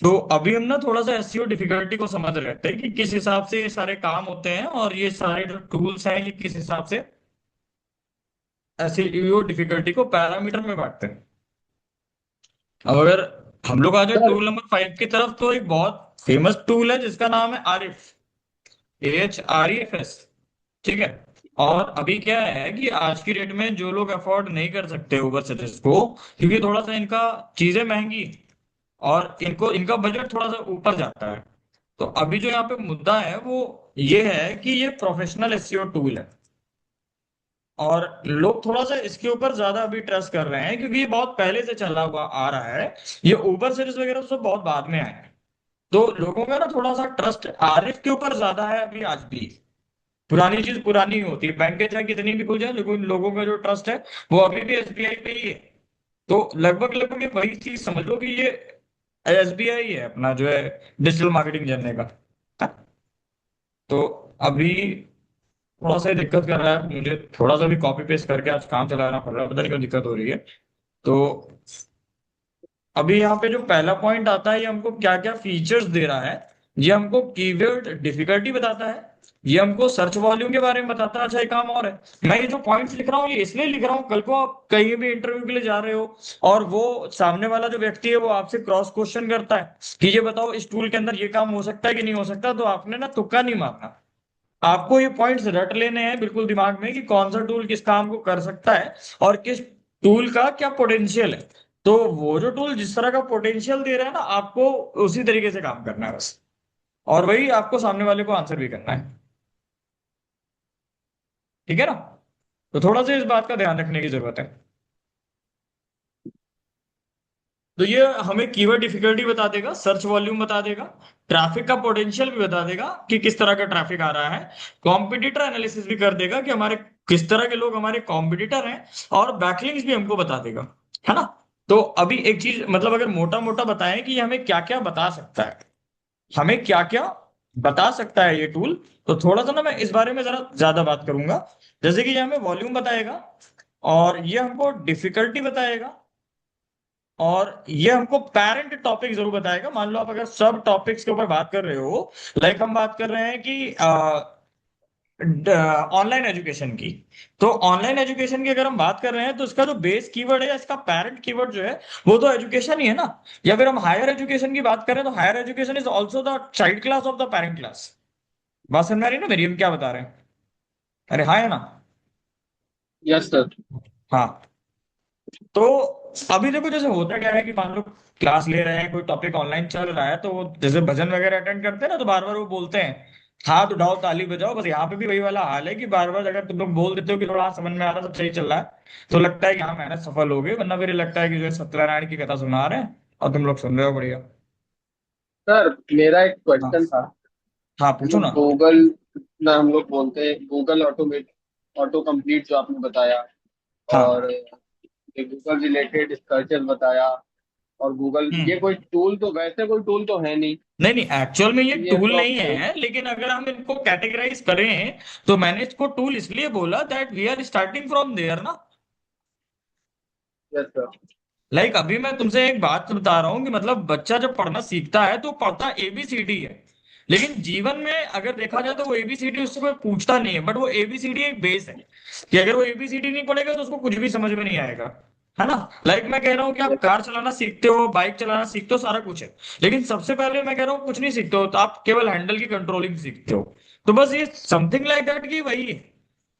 तो अभी हम ना थोड़ा सा एसईओ डिफिकल्टी को समझ रहे थे कि किस हिसाब से ये सारे काम होते हैं और ये सारे जो टूल्स हैं ये किस हिसाब से एसईओ डिफिकल्टी को पैरामीटर में बांटते हैं। अब अगर हम लोग आ जाए सर। टूल नंबर 5 की तरफ, तो एक बहुत फेमस टूल है जिसका नाम है आरिफ, AHREFS। ठीक है। और अभी क्या है कि आज की डेट में जो लोग अफोर्ड नहीं कर सकते उबर सर्विस को, क्योंकि थोड़ा सा इनका चीजें महंगी और इनको इनका बजट थोड़ा सा ऊपर जाता है। तो अभी जो यहाँ पे मुद्दा है वो ये है कि ये प्रोफेशनल एसईओ टूल है और लोग थोड़ा सा इसके ऊपर ज्यादा अभी ट्रस्ट कर रहे हैं, क्योंकि ये बहुत पहले से चला हुआ आ रहा है। ये उबर सीरीज वगैरह सब बहुत बाद में आए हैं। तो लोगों का ना थोड़ा सा ट्रस्ट आरिफ के ऊपर ज्यादा है अभी आज भी। पुरानी चीज पुरानी ही होती है, बैंकें चाहे कितनी भी खुल जाए, लेकिन लोगों का जो ट्रस्ट है वो अभी भी एसबीआई पे ही है। तो लगभग लगभग ये वही चीज समझ लो कि ये एसबीआई है अपना जो है डिजिटल मार्केटिंग जनने का। तो अभी थोड़ा सा ही दिक्कत कर रहा है मुझे, थोड़ा सा भी कॉपी पेस्ट करके आज काम चलाना पड़ रहा है, पता नहीं क्यों दिक्कत हो रही है। तो अभी यहाँ पे जो पहला पॉइंट आता है, ये हमको क्या क्या फीचर्स दे रहा है। ये हमको कीवर्ड डिफिकल्टी बताता है, ये हमको सर्च वॉल्यूम के बारे में बताता है। अच्छा एक काम और है, मैं ये जो पॉइंट्स लिख रहा हूँ ये इसलिए लिख रहा हूँ, कल को आप कहीं भी इंटरव्यू के लिए जा रहे हो और वो सामने वाला जो व्यक्ति है वो आपसे क्रॉस क्वेश्चन करता है कि ये बताओ इस टूल के अंदर ये काम हो सकता है कि नहीं हो सकता, तो आपने ना तुक्का नहीं मारना। आपको ये पॉइंट्स रट लेने हैं बिल्कुल दिमाग में कि कौन सा टूल किस काम को कर सकता है और किस टूल का क्या पोटेंशियल है। तो वो जो टूल जिस तरह का पोटेंशियल दे रहा है ना, आपको उसी तरीके से काम करना है बस। और वही आपको सामने वाले को आंसर भी करना है। ठीक है ना। तो थोड़ा सा इस बात का ध्यान रखने की जरूरत है। तो ये हमें कीवर्ड डिफिकल्टी बता देगा, सर्च वॉल्यूम बता देगा, ट्रैफिक का पोटेंशियल भी बता देगा कि किस तरह का ट्रैफिक आ रहा है, कॉम्पिटिटर एनालिसिस भी कर देगा कि हमारे किस तरह के लोग हमारे कॉम्पिटिटर हैं, और बैकलिंक्स भी हमको बता देगा। है ना। तो अभी एक चीज मतलब अगर मोटा मोटा बताएं कि ये हमें क्या क्या बता सकता है, हमें क्या क्या बता सकता है ये टूल, तो थोड़ा सा ना मैं इस बारे में जरा ज्यादा बात करूंगा। जैसे कि ये हमें वॉल्यूम बताएगा, और ये हमको डिफिकल्टी बताएगा, और ये हमको पेरेंट टॉपिक जरूर बताएगा। मान लो आप अगर सब टॉपिक्स के ऊपर बात कर रहे हो, लाइक हम बात कर रहे हैं कि ऑनलाइन एजुकेशन की, तो ऑनलाइन एजुकेशन की अगर हम बात कर रहे हैं तो इसका जो बेस कीवर्ड है या इसका पेरेंट कीवर्ड जो है वो तो एजुकेशन ही है ना। या फिर हम हायर एजुकेशन की बात करें तो higher education is also the child class of the parent class. बात समझ में आ रही है ना मेरी, हम क्या बता रहे हैं? अरे हाँ है ना। Yes sir. हाँ। तो अभी देखो जैसे होता क्या है कि मान लो क्लास ले रहे हैं, कोई टॉपिक ऑनलाइन चल रहा है, तो वो जैसे भजन वगैरह अटेंड करते हैं ना, तो बार बार वो बोलते हैं हाथ उठाओ ताली बजाओ। बस यहाँ पे भी वही वाला हाल है कि बार बार अगर तुम लोग बोल देते हो कि थोड़ा हाँ समझ में आ रहा है, सब सही चल रहा है, तो लगता है कि हाँ मेहनत सफल हो गई, वरना फिर ये लगता है कि जो है सत्यनारायण की कथा सुना रहे हैं और तुम लोग सुन रहे हो बढ़िया। सर मेरा एक हाँ। क्वेश्चन था। हाँ जो पूछो ना। गूगल ना हम लोग बोलते हैं गूगल ऑटो कंप्लीट जो आपने बताया, हाँ। और ये गूगल रिलेटेड सर्चेस बताया, और गूगल ये हम्म। कोई टूल तो वैसे कोई टूल तो है नहीं। नहीं नहीं, एक्चुअल में ये ये टूल नहीं सॉफ्टवेयर। है, लेकिन अगर हम इनको कैटेगराइज करें तो मैंने इसको टूल इसलिए बोला that we are starting from there ना। Yes sir. लाइक अभी मैं तुमसे एक बात बता रहा हूँ कि मतलब बच्चा जब पढ़ना सीखता है तो पढ़ता ABCD है, लेकिन जीवन में अगर देखा जाए तो वो ABCD उससे कोई पूछता नहीं है, बट वो ABCD एक बेस है कि अगर वो ABCD नहीं पढ़ेगा तो उसको कुछ भी समझ में नहीं आएगा। है ना। लाइक मैं कह रहा हूँ कि आप यस कार चलाना सीखते हो, बाइक चलाना सीखते हो, सारा कुछ है, लेकिन सबसे पहले मैं कह रहा हूँ कुछ नहीं सीखते हो, तो आप केवल हैंडल की कंट्रोलिंग सीखते हो। तो बस ये समथिंग लाइक दैट की वही है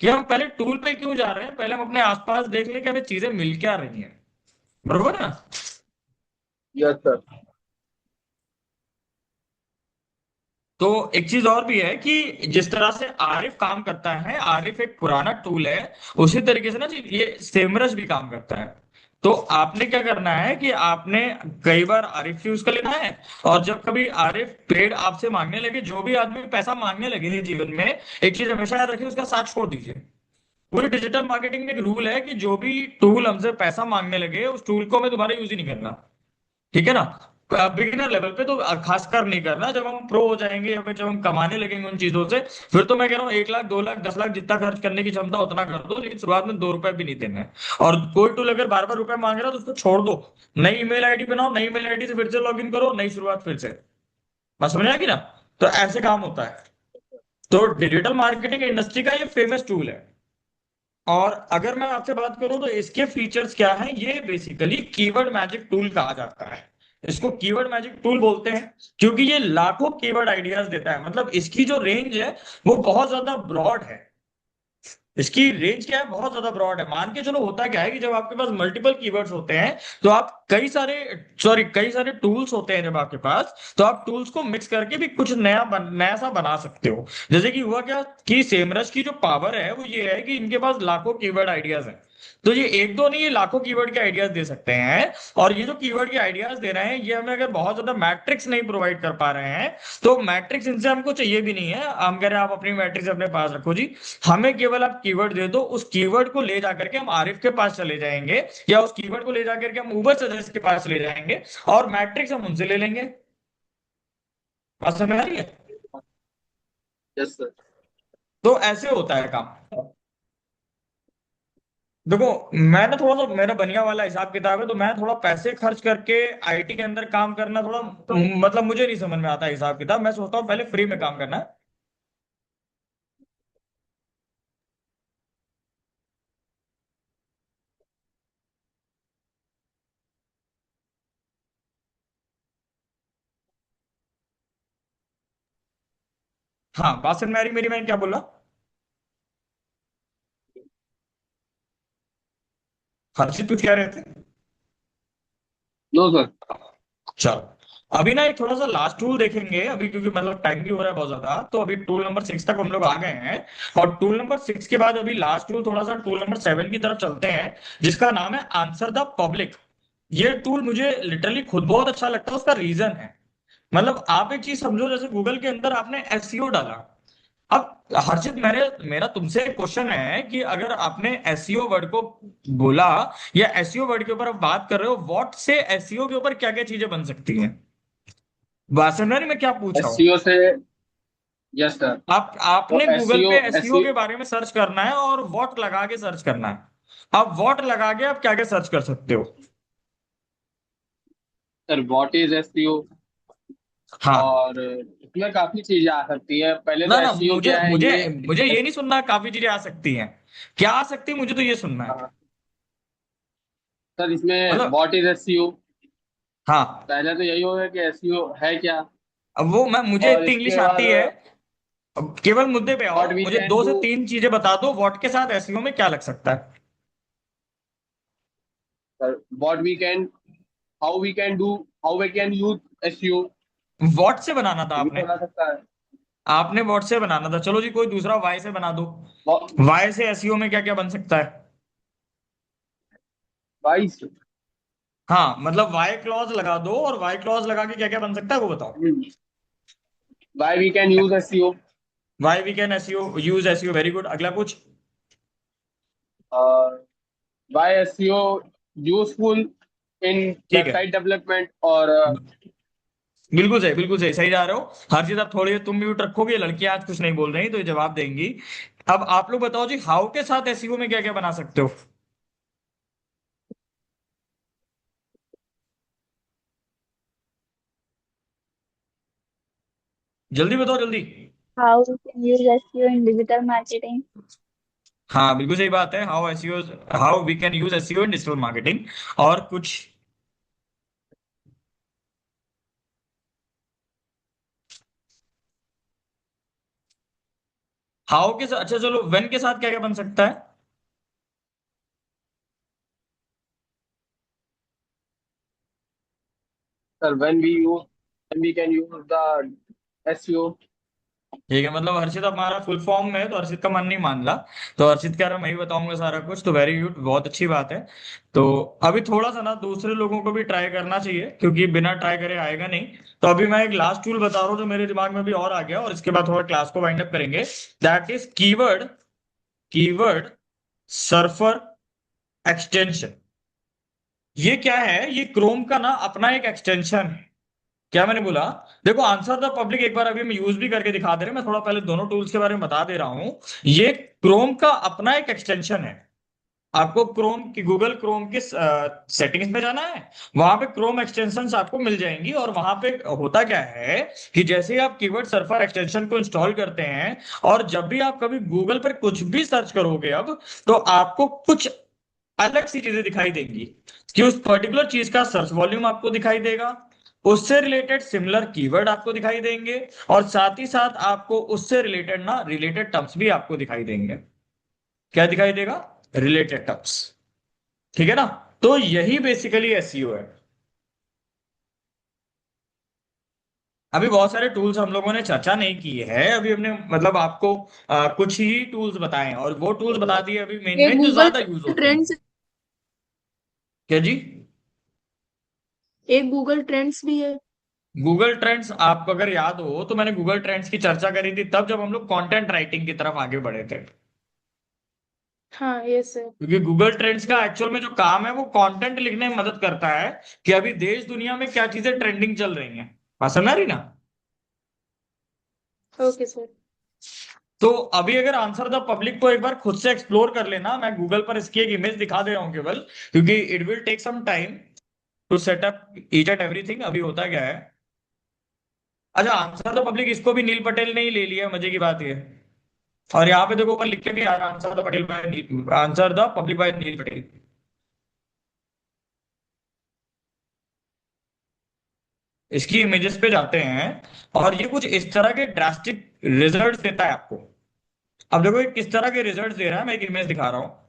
कि हम पहले टूल पे क्यों जा रहे हैं, पहले हम अपने आसपास देख लें कि हमें चीजें मिल क्या रही हैं। बरोबर ना। Yes sir. तो एक चीज और भी है कि जिस तरह से आरिफ काम करता है, आरिफ एक पुराना टूल है, उसी तरीके से ना जी ये सेमरस भी काम करता है। तो आपने क्या करना है कि आपने कई बार आरिफ यूज कर लेना है, और जब कभी आरिफ पेड़ आपसे मांगने लगे, जो भी आदमी पैसा मांगने लगे जीवन में, एक चीज हमेशा याद रखिए, उसका साथ छोड़ दीजिए। पूरी डिजिटल मार्केटिंग में एक रूल है कि जो भी टूल हमसे पैसा मांगने लगे उस टूल को हमें दोबारा यूज ही नहीं करना। ठीक है ना। बिगिनर लेवल पे तो खासकर नहीं करना। जब हम प्रो हो जाएंगे या फिर जब हम कमाने लगेंगे उन चीजों से, फिर तो मैं कह रहा हूँ 1 लाख 2 लाख 10 लाख जितना खर्च करने की क्षमता उतना कर दो, लेकिन शुरुआत में 2 रुपए भी नहीं देना है। और कोई टूल अगर बार बार रुपए मांग रहा है तो उसको छोड़ दो। नई ईमेल आईडी बनाओ, नई ईमेल आईडी से फिर से लॉग इन करो, नई शुरुआत फिर से। बस समझ आएगी ना। तो ऐसे काम होता है। तो डिजिटल मार्केटिंग इंडस्ट्री का ये फेमस टूल है। और अगर मैं आपसे बात करूं तो इसके फीचर्स क्या हैं, ये बेसिकली कीवर्ड मैजिक टूल कहा जाता है। इसको कीवर्ड मैजिक टूल बोलते हैं क्योंकि ये लाखों कीवर्ड आइडियाज देता है। मतलब इसकी जो रेंज है वो बहुत ज्यादा ब्रॉड है। इसकी रेंज क्या है, बहुत ज्यादा ब्रॉड है। मान के चलो, होता क्या है कि जब आपके पास मल्टीपल कीवर्ड्स होते हैं तो आप कई सारे टूल्स होते हैं जब आपके पास, तो आप टूल्स को मिक्स करके भी कुछ नया सा बना सकते हो। जैसे कि हुआ क्या कि सेमरस की जो पावर है वो ये है कि इनके पास लाखों कीवर्ड आइडियाज हैं। तो ये एक दो नहीं, ये लाखों कीवर्ड के आइडियाज दे सकते हैं। और ये जो कीवर्ड के आइडियाज दे रहे हैं, ये हमें अगर बहुत ज्यादा मैट्रिक्स नहीं प्रोवाइड कर पा रहे हैं, तो मैट्रिक्स इनसे हमको चाहिए भी नहीं है। हम कह रहे हैं आप अपनी मैट्रिक्स अपने पास रखो जी। हमें केवल आप कीवर्ड दे दो, उस कीवर्ड को ले जाकर के हम आरिफ के पास चले जाएंगे, या उस कीवर्ड को ले जाकर के हम उबर सजेस्ट के पास ले जाएंगे, और मैट्रिक्स हम उनसे ले लेंगे। बात समझ आ रही है। Yes sir. तो ऐसे होता है काम। देखो, मैं ना थोड़ा सा, मेरा बनिया वाला हिसाब किताब है, तो मैं थोड़ा पैसे खर्च करके आईटी के अंदर काम करना थोड़ा, मतलब मुझे नहीं समझ में आता हिसाब किताब। मैं सोचता हूँ पहले फ्री में काम करना है। हाँ, बात समझ में आ रही मेरी, मैं क्या बोला। हर्षित कुछ कह रहे थे। No sir. चलो, अभी ना एक थोड़ा सा लास्ट टूल देखेंगे अभी, क्योंकि मतलब टाइम भी हो रहा है बहुत ज्यादा। तो अभी टूल नंबर 6 तक हम लोग आ गए हैं। और टूल नंबर 6 के बाद अभी लास्ट टूल, थोड़ा सा टूल नंबर 7 की तरफ चलते हैं, जिसका नाम है आंसर द पब्लिक। ये टूल मुझे लिटरली खुद बहुत अच्छा लगता है। उसका रीजन है, मतलब आप एक चीज समझो, जैसे गूगल के अंदर आपने एसईओ डाला। अब हर्षित, मेरा तुमसे एक क्वेश्चन है कि अगर आपने एसईओ वर्ड को बोला, या एसईओ वर्ड के ऊपर आप बात कर रहे हो, व्हाट से एसईओ के ऊपर क्या क्या चीजें बन सकती हैं। वासनरी में क्या पूछ रहा हूँ। एससीओ से। Yes sir. तो आपने गूगल एससीओ पे एसईओ एससीओ के बारे में सर्च करना है और व्हाट लगा के सर्च करना है। अब व्हाट लगा के आप क्या क्या सर्च कर सकते हो। Sir what is SCO. हाँ। और इसमें काफी चीजें आ सकती है। पहले तो ना ना, एससीओ मुझे क्या है मुझे ये। मुझे ये नहीं सुनना काफी चीजें आ सकती हैं। क्या आ सकती है, मुझे तो ये सुनना है। सर इसमें मतलब, व्हाट इज एससीओ। हाँ। पहले तो यही होगा कि एससीओ है क्या। अब वो मैं मुझे और इतनी इंग्लिश इसके बाद आती है। अब केवल मुद्दे पे आओ, व्हाट वी मुझे कैन दो से डू। तीन चीजें बता दो, व्हाट के साथ एसईओ में क्या लग सकता है। Sir what we can, how we can do, how we can use SCO. What से बनाना था ये भी आपने। तो बना सकता है। आपने व्हाट से बनाना था, चलो जी, कोई दूसरा वाई से बना दो। वाई से एसईओ में क्या क्या बन सकता है। 22। हाँ, मतलब वाई क्लॉज लगा दो, और वाई क्लॉज लगा के क्या क्या बन सकता है वो बताओ। Why we can use SCO. Why we can SEO use SEO, very good. अगला कुछ। और वाई एससीओ यूजफुल इन ठीक है, वेबसाइट डेवलपमेंट और बिल्कुल सही, बिल्कुल सही, सही जा रहे हो। हर चीज आप थोड़ी तुम म्यूट रखोगे, लड़कियां आज कुछ नहीं बोल रही तो ये जवाब देंगी। अब आप लोग बताओ जी, हाउ के साथ एसईओ में क्या क्या बना सकते हो। जल्दी बताओ, जल्दी। How we can use SEO in digital marketing? हाँ, बिल्कुल सही बात है। How SEO, how we can use SEO in digital marketing. और कुछ। हाउ के साथ, अच्छा चलो, व्हेन के साथ क्या क्या बन सकता है। Sir when we can use the SCO. ठीक है, मतलब हर्षित हमारा फुल फॉर्म में है तो हर्षित का मन नहीं मान रहा। तो हर्षित कह रहा मैं ही बताऊंगा सारा कुछ, तो वेरी गुड, बहुत अच्छी बात है। तो अभी थोड़ा सा ना दूसरे लोगों को भी ट्राई करना चाहिए, क्योंकि बिना ट्राई करे आएगा नहीं। तो अभी मैं एक लास्ट टूल बता रहा हूँ जो मेरे दिमाग में भी और आ गया, और इसके बाद थोड़ा क्लास को वाइंड अप करेंगे। That is keyword keyword surfer extension. ये क्या है, ये क्रोम का ना अपना एक एक्सटेंशन है। क्या मैंने बोला? देखो, आंसर द पब्लिक एक बार अभी हम यूज भी करके दिखा दे रहे हैं। मैं थोड़ा पहले दोनों टूल्स के बारे में बता दे रहा हूं। ये क्रोम का अपना एक एक्सटेंशन है। आपको क्रोम की, गूगल क्रोम के सेटिंग्स में जाना है। वहां पे क्रोम एक्सटेंशंस आपको मिल जाएंगी, और वहां पे होता क्या है कि जैसे ही आप कीवर्ड सर्फर एक्सटेंशन को इंस्टॉल करते हैं, और जब भी आप कभी गूगल पर कुछ भी सर्च करोगे अब, तो आपको कुछ अलग सी चीजें दिखाई देंगी। कि उस पर्टिकुलर चीज का सर्च वॉल्यूम आपको दिखाई देगा, उससे रिलेटेड सिमिलर कीवर्ड आपको दिखाई देंगे, और साथ ही साथ आपको उससे रिलेटेड ना रिलेटेड टर्म्स भी आपको दिखाई देंगे। क्या दिखाई देगा? Related terms. ठीक है ना? तो यही बेसिकली एसईओ है। अभी बहुत सारे टूल्स हम लोगों ने चर्चा नहीं की है, अभी हमने मतलब आपको कुछ ही टूल्स बताए हैं, और वो टूल्स बता दिए अभी मेन ये मेन जो गूगल ज्यादा यूज होते हैं। ट्रेंड्स, क्या जी? एक गूगल ट्रेंड्स भी है। गूगल ट्रेंड्स आपको अगर याद हो तो मैंने गूगल ट्रेंड्स की चर्चा करी थी तब, जब हम लोग कंटेंट राइटिंग की तरफ आगे बढ़े थे। हाँ यस है। क्योंकि गूगल ट्रेंड्स का एक्चुअल में जो काम है वो कंटेंट लिखने में मदद करता है, कि अभी देश दुनिया में क्या चीजें ट्रेंडिंग चल रही हैं। बात समझ आ रही ना? Okay sir. तो अभी अगर आंसर द पब्लिक को एक बार खुद से एक्सप्लोर कर लेना, मैं गूगल पर इसकी एक इमेज दिखा दे रहा हूँ केवल, क्योंकि it will take some time to set up each and everything. अभी होता क्या है, अच्छा, आंसर द पब्लिक इसको भी नील पटेल ने ही ले लिया, मजे की बात ये। और यहाँ पे देखो ऊपर लिख के भी आ रहा है, answer the Patel by Neel, answer the public by Neel Patel. इसकी इमेजेस पे जाते हैं, और ये कुछ इस तरह के ड्रास्टिक रिजल्ट देता है आपको। अब देखो ये किस तरह के रिजल्ट दे रहा है, मैं एक इमेज दिखा रहा हूँ।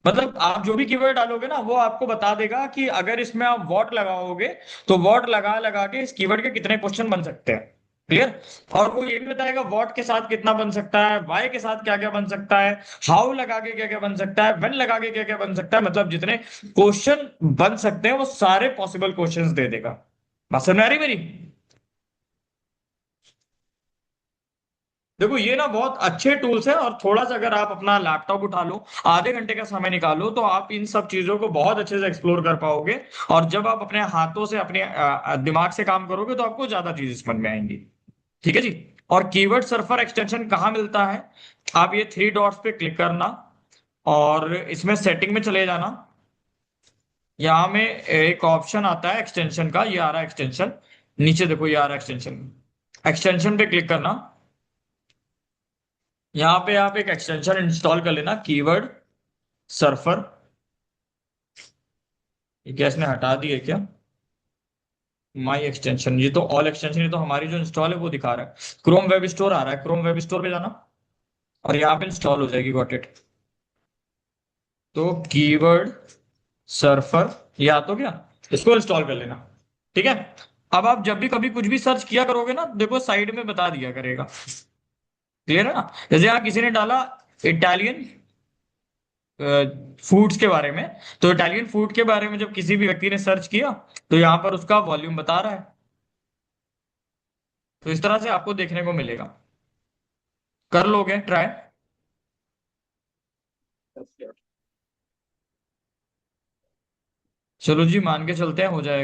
मतलब आप जो भी कीवर्ड डालोगे ना, वो आपको बता देगा कि अगर इसमें आप वॉट लगाओगे, तो वॉट लगा लगा के इस कीवर्ड के कितने क्वेश्चन बन सकते हैं। क्लियर? और वो ये भी बताएगा वॉट के साथ कितना बन सकता है, वाई के साथ क्या क्या बन सकता है, हाउ लगा के क्या क्या बन सकता है, व्हेन लगा के क्या क्या बन सकता है। मतलब जितने क्वेश्चन बन सकते हैं वो सारे पॉसिबल क्वेश्चंस दे देगा। बात समझ में आ रही मेरी? देखो ये ना बहुत अच्छे टूल्स हैं, और थोड़ा सा अगर आप अपना लैपटॉप उठा लो, आधे घंटे का समय निकालो, तो आप इन सब चीजों को बहुत अच्छे से एक्सप्लोर कर पाओगे। और जब आप अपने हाथों से, अपने दिमाग से काम करोगे, तो आपको ज्यादा चीजें समझ में आएंगी। ठीक है जी? और कीवर्ड सर्फर एक्सटेंशन कहाँ मिलता है? आप ये थ्री डॉट्स पे क्लिक करना, और इसमें सेटिंग में चले जाना। यहाँ में एक ऑप्शन आता है एक्सटेंशन का, ये आ रहा है एक्सटेंशन। नीचे देखो ये आ रहा है एक्सटेंशन। एक्सटेंशन पे क्लिक करना। यहाँ पे आप एक एक्सटेंशन इंस्टॉल कर लेना, कीवर्ड सर्फर। ये क्या इसने हटा दी है क्या? माई एक्सटेंशन, ये तो ऑल एक्सटेंशन, ये तो हमारी जो इंस्टॉल है वो दिखा रहा है। क्रोम वेब स्टोर आ रहा है, क्रोम वेब स्टोर पे जाना, और यहाँ पे इंस्टॉल हो जाएगी। Got it? तो कीवर्ड सर्फर, ये आ तो गया, इसको इंस्टॉल कर लेना। ठीक है? अब आप जब भी कभी कुछ भी सर्च किया करोगे ना, देखो साइड में बता दिया करेगा। क्लियर है ना? जैसे यहाँ किसी ने डाला इटालियन फूड्स के बारे में, तो इटालियन फूड के बारे में जब किसी भी व्यक्ति ने सर्च किया, तो यहाँ पर उसका वॉल्यूम बता रहा है। तो इस तरह से आपको देखने को मिलेगा। कर लोगे ट्राई? चलो जी, मान के चलते हैं हो जाएगा।